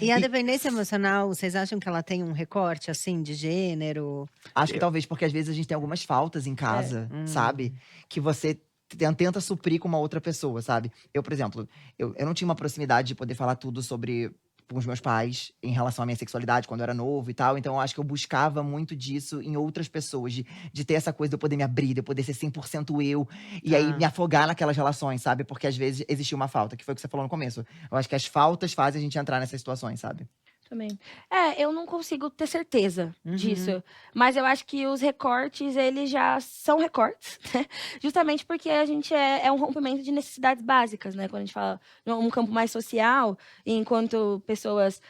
E a dependência emocional, vocês acham que ela tem um recorte, assim, de gênero? Acho que talvez porque às vezes a gente tem algumas faltas em casa, sabe? Que você tenta suprir com uma outra pessoa, sabe? Eu, por exemplo, eu não tinha uma proximidade de poder falar tudo sobre com os meus pais em relação à minha sexualidade quando eu era novo e tal. Então eu acho que eu buscava muito disso em outras pessoas, de ter essa coisa de eu poder me abrir, de eu poder ser 100% eu. E aí me afogar naquelas relações, sabe? Porque às vezes existia uma falta, que foi o que você falou no começo. Eu acho que as faltas fazem a gente entrar nessas situações, sabe? Também. Eu não consigo ter certeza disso. Uhum. Mas eu acho que os recortes, eles já são recortes, né? Justamente porque a gente é um rompimento de necessidades básicas, né? Quando a gente fala num campo mais social, enquanto pessoas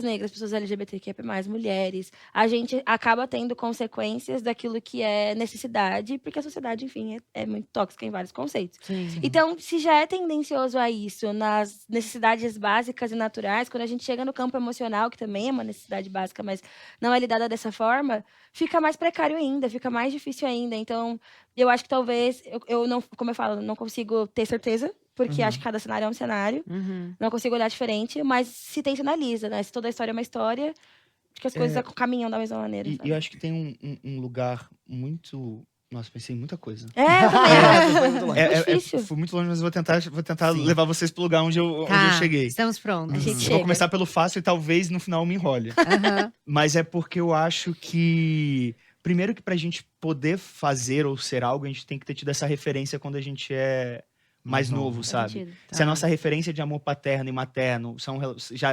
negras, pessoas LGBTQIA+, mulheres, a gente acaba tendo consequências daquilo que é necessidade, porque a sociedade, enfim, é muito tóxica em vários conceitos. Sim. Então, se já é tendencioso a isso nas necessidades básicas e naturais, quando a gente chega no campo emocional, que também é uma necessidade básica, mas não é lidada dessa forma, fica mais precário ainda, fica mais difícil ainda. Então, eu acho que talvez, eu não, como eu falo, não consigo ter certeza, porque acho que cada cenário é um cenário, não consigo olhar diferente, mas se tem, se analisa, né? Se toda a história é uma história, acho que as coisas caminham da mesma maneira. E sabe? eu acho que tem um lugar muito. Nossa, pensei em muita coisa. Eu também. Foi muito longe. É difícil. Fui muito longe, mas vou tentar Sim. levar vocês pro lugar onde eu Tá, cheguei. estamos prontos. A gente Eu chega. vou começar pelo fácil e talvez no final eu me enrole. Aham. Mas é porque eu acho que. Primeiro que pra gente poder fazer ou ser algo, a gente tem que ter tido essa referência quando a gente é mais novo, Faz sabe? sentido. Se a nossa referência de amor paterno e materno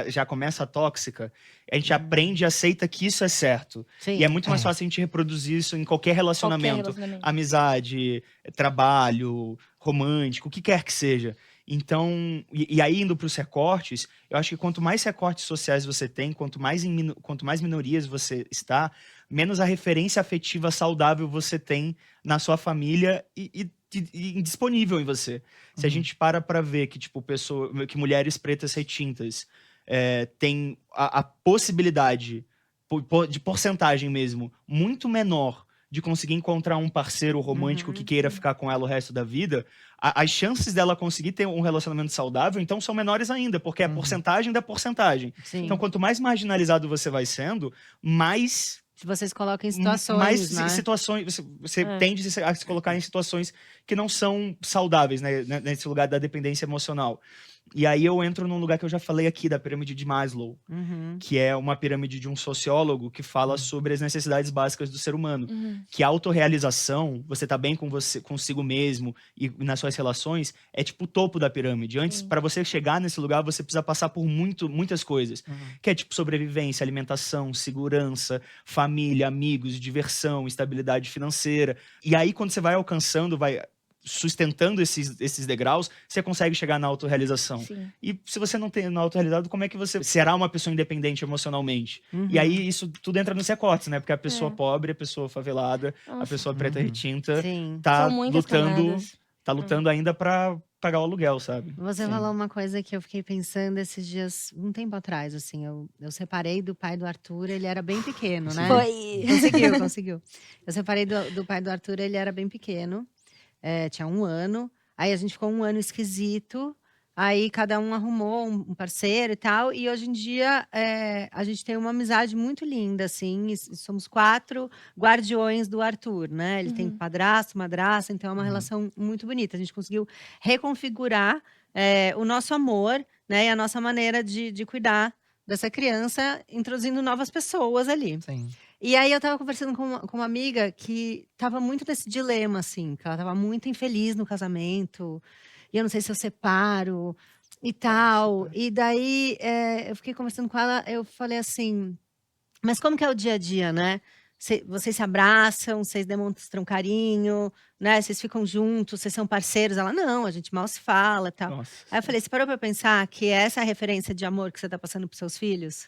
já começa tóxica, a gente aprende e aceita que isso é certo. Sim. E é muito mais fácil a gente reproduzir isso em qualquer relacionamento. relacionamento. Amizade, trabalho, romântico, o que quer que seja. Então, e aí indo para os recortes, eu acho que quanto mais recortes sociais você tem, quanto mais minorias você está, menos a referência afetiva saudável você tem na sua família e disponível em você. Se a gente para ver que, tipo, que mulheres pretas retintas têm a possibilidade, de porcentagem mesmo, muito menor de conseguir encontrar um parceiro romântico que queira ficar com ela o resto da vida, as chances dela conseguir ter um relacionamento saudável, então, são menores ainda, porque é a porcentagem da porcentagem. Sim. Então, quanto mais marginalizado você vai sendo, mais Se vocês colocam em situações, mais né? situações, você tende a se colocar em situações que não são saudáveis, né, nesse lugar da dependência emocional. E aí eu entro num lugar que eu já falei aqui, da pirâmide de Maslow, que é uma pirâmide de um sociólogo que fala sobre as necessidades básicas do ser humano. Que a autorrealização, você tá bem com você, consigo mesmo e nas suas relações, é tipo o topo da pirâmide. Antes, para você chegar nesse lugar, você precisa passar por muitas coisas. Que é tipo sobrevivência, alimentação, segurança, família, amigos, diversão, estabilidade financeira. E aí, quando você vai alcançando, vai sustentando esses degraus, você consegue chegar na autorrealização. Sim. E se você não tem na autorrealizado, como é que você será uma pessoa independente emocionalmente? E aí isso tudo entra nos recortes, né? Porque a pessoa pobre, a pessoa favelada, a pessoa preta retinta, Sim. tá São muitas camadas. lutando ainda pra pagar o aluguel, sabe? Você falou uma coisa que eu fiquei pensando esses dias, um tempo atrás, assim, eu separei do pai do Arthur, ele era bem pequeno, né? Foi. Conseguiu. Eu separei do pai do Arthur, ele era bem pequeno, tinha 1 ano, aí a gente ficou 1 ano esquisito, aí cada um arrumou um parceiro e tal, e hoje em dia a gente tem uma amizade muito linda, assim, e somos 4 guardiões do Arthur, né? Ele tem padrasto, madrasta, então é uma relação muito bonita. A gente conseguiu reconfigurar o nosso amor, né? E a nossa maneira de cuidar dessa criança, introduzindo novas pessoas ali. Sim. E aí eu estava conversando com uma amiga que estava muito nesse dilema, assim, que ela estava muito infeliz no casamento, e eu não sei se eu separo e tal. E daí eu fiquei conversando com ela, eu falei assim, mas como que é o dia a dia, né? Vocês se abraçam, vocês demonstram carinho, né? Vocês ficam juntos, vocês são parceiros. Ela, não, a gente mal se fala e tal. Nossa. Aí eu falei, você parou pra pensar que essa é a referência de amor que você tá passando pros seus filhos?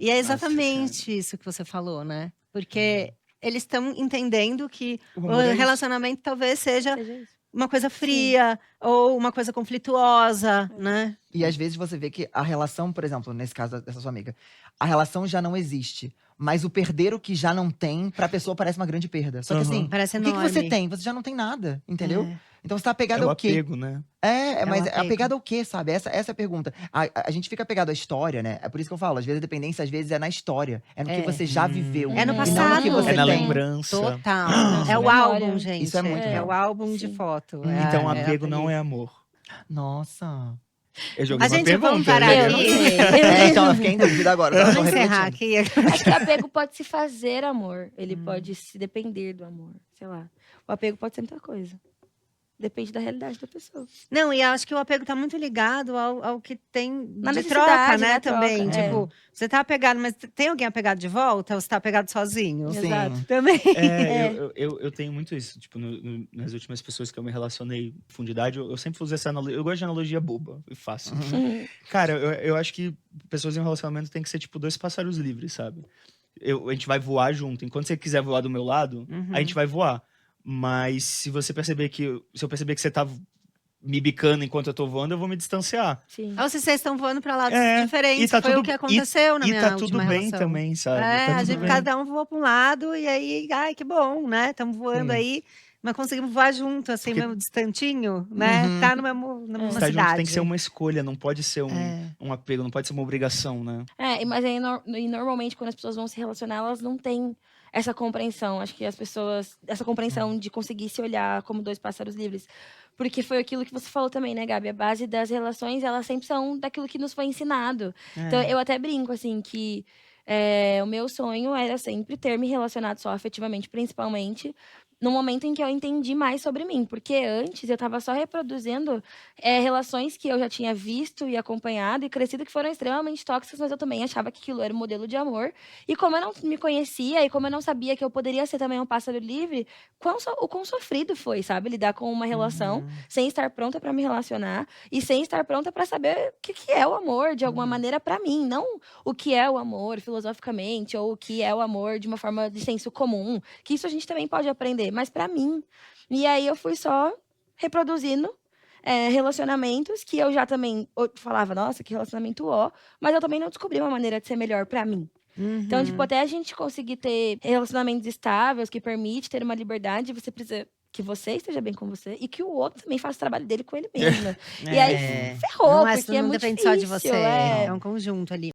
E é exatamente isso que você falou, né? Porque eles estão entendendo que O o amor é isso. relacionamento talvez seja Seja isso. uma coisa fria ou uma coisa conflituosa, né? E às vezes você vê que a relação, por exemplo, nesse caso dessa sua amiga, a relação já não existe. Mas o perder o que já não tem, pra pessoa parece uma grande perda. Só que assim, Parece o que você enorme. tem? Você já não tem nada, entendeu? Então você tá É apegado o ao quê? apego, né? É Mas um é apego. apegado ao quê, sabe? Essa é a pergunta. A gente fica apegado à história, né? É por isso que eu falo, às vezes a dependência, às vezes, é na história. É no que você já viveu. É no E não no passado. que você É na tem. lembrança. Total. Nossa, É o memória. álbum, gente. Isso é muito É real. o álbum de Sim. foto. Então, a apego não é preguiça. amor. Nossa. Eu joguei A uma gente, vamos pergunta. parar Eu aqui. não sei. Então, eu fiquei em dúvida agora. Eu tô Vamos encerrar refletindo. aqui. Acho que o apego pode se fazer amor. Ele pode se depender do amor. Sei lá. O apego pode ser muita coisa. Depende da realidade da pessoa. Não, e acho que o apego tá muito ligado ao que tem Na de necessidade, troca, né, na troca, também. é. Tipo, você tá apegado, mas tem alguém apegado de volta ou você tá apegado sozinho? Sim. Exato. Também. Eu tenho muito isso. Tipo, nas últimas pessoas que eu me relacionei em profundidade, eu sempre uso essa analogia. Eu gosto de analogia boba e fácil. Cara, eu acho que pessoas em um relacionamento tem que ser tipo dois pássaros livres, sabe? A gente vai voar junto. Enquanto você quiser voar do meu lado, a gente vai voar. Mas se eu perceber que você tá me bicando enquanto eu tô voando, eu vou me distanciar. Sim. Ou se vocês estão voando pra lados É, diferentes, e tá foi tudo- o que aconteceu na E minha tá tudo última bem relação. também, sabe? É, Tá a tudo gente, bem. cada um voou pra um lado e aí, ai, que bom, né? Estamos voando Sim. aí, mas conseguimos voar junto, assim, Porque- mesmo distantinho, né? Uhum. Tá na mesma Estar cidade. junto tem que ser uma escolha, não pode ser É. um apego, não pode ser uma obrigação, né? Mas aí, e normalmente, quando as pessoas vão se relacionar, elas não têm essa compreensão. Acho que as pessoas. Essa compreensão de conseguir se olhar como dois pássaros livres. Porque foi aquilo que você falou também, né, Gabi? A base das relações, elas sempre são daquilo que nos foi ensinado. Então, eu até brinco, assim, que o meu sonho era sempre ter me relacionado só afetivamente, principalmente no momento em que eu entendi mais sobre mim. Porque antes eu estava só reproduzindo relações que eu já tinha visto e acompanhado e crescido que foram extremamente tóxicas, mas eu também achava que aquilo era um modelo de amor. E como eu não me conhecia e como eu não sabia que eu poderia ser também um pássaro livre, o quão sofrido foi, sabe? Lidar com uma relação sem estar pronta para me relacionar e sem estar pronta para saber o que é o amor de alguma maneira para mim, não o que é o amor filosoficamente ou o que é o amor de uma forma de senso comum, que isso a gente também pode aprender, mas para mim. E aí eu fui só reproduzindo relacionamentos que eu já também falava, nossa, que relacionamento ó, mas eu também não descobri uma maneira de ser melhor para mim. Então, tipo, até a gente conseguir ter relacionamentos estáveis, que permite ter uma liberdade, você precisa que você esteja bem com você e que o outro também faça o trabalho dele com ele mesmo. E aí ferrou, Não porque é não muito depende só de você, difícil. é um conjunto ali.